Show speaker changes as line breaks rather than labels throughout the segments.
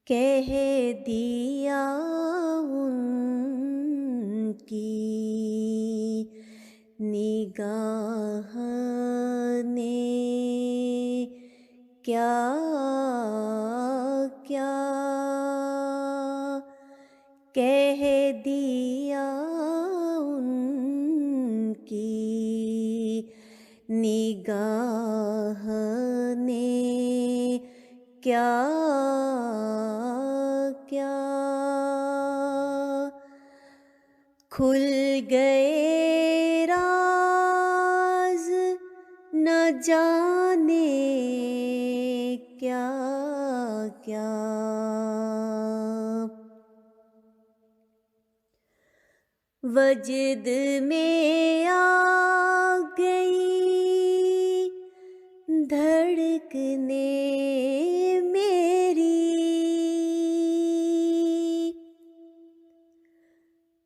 कह दिया उनकी निगाह ने क्या क्या कह दिया उनकी निगाह ने क्या क्या खुल गए राज न जाने क्या क्या वजद में आ गई धड़कने मेरी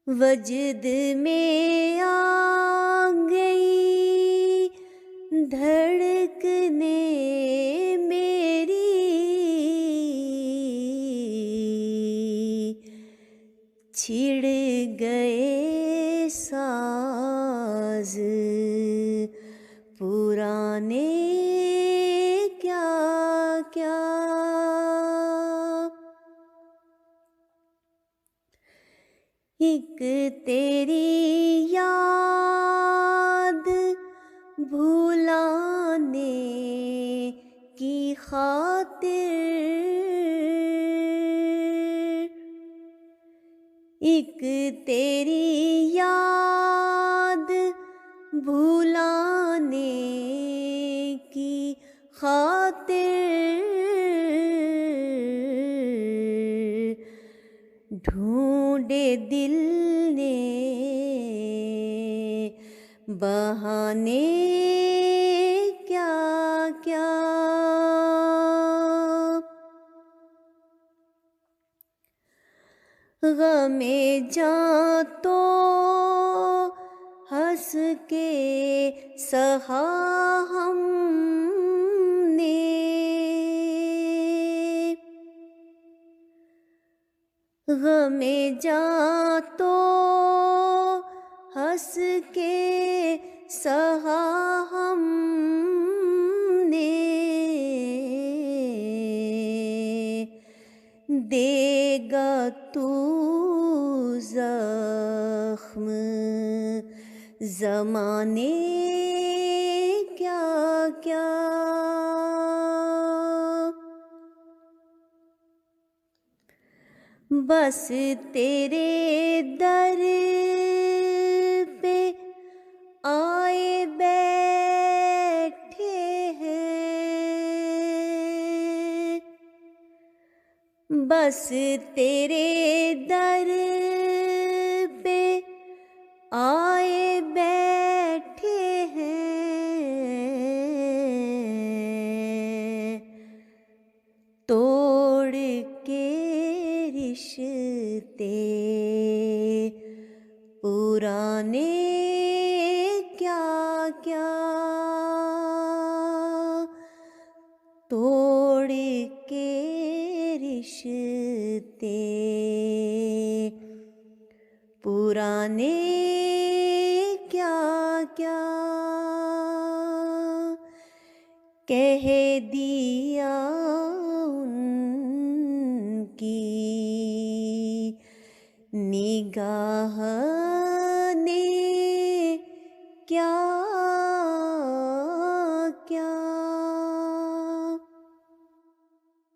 वजद में आ गई धड़कने मेरी छिड़ गए साज पुराने क्या क्या एक तेरी याद भुलाने की खातिर एक तेरी याद भुलाने की खातिर ढूंढे दिल ने बहाने क्या क्या गमे जा तो हंस के सहा हमने गमे जा तो हंस के सहा हमने देगा तू जख्म ज़माने क्या क्या बस तेरे दर पे आए बैठे हैं बस तेरे दर पे आए बैठे हैं तोड़ के रिश्ते पुराने क्या क्या तोड़ के रिश्ते पुराने क्या क्या कह दिया उनकी निगाह ने क्या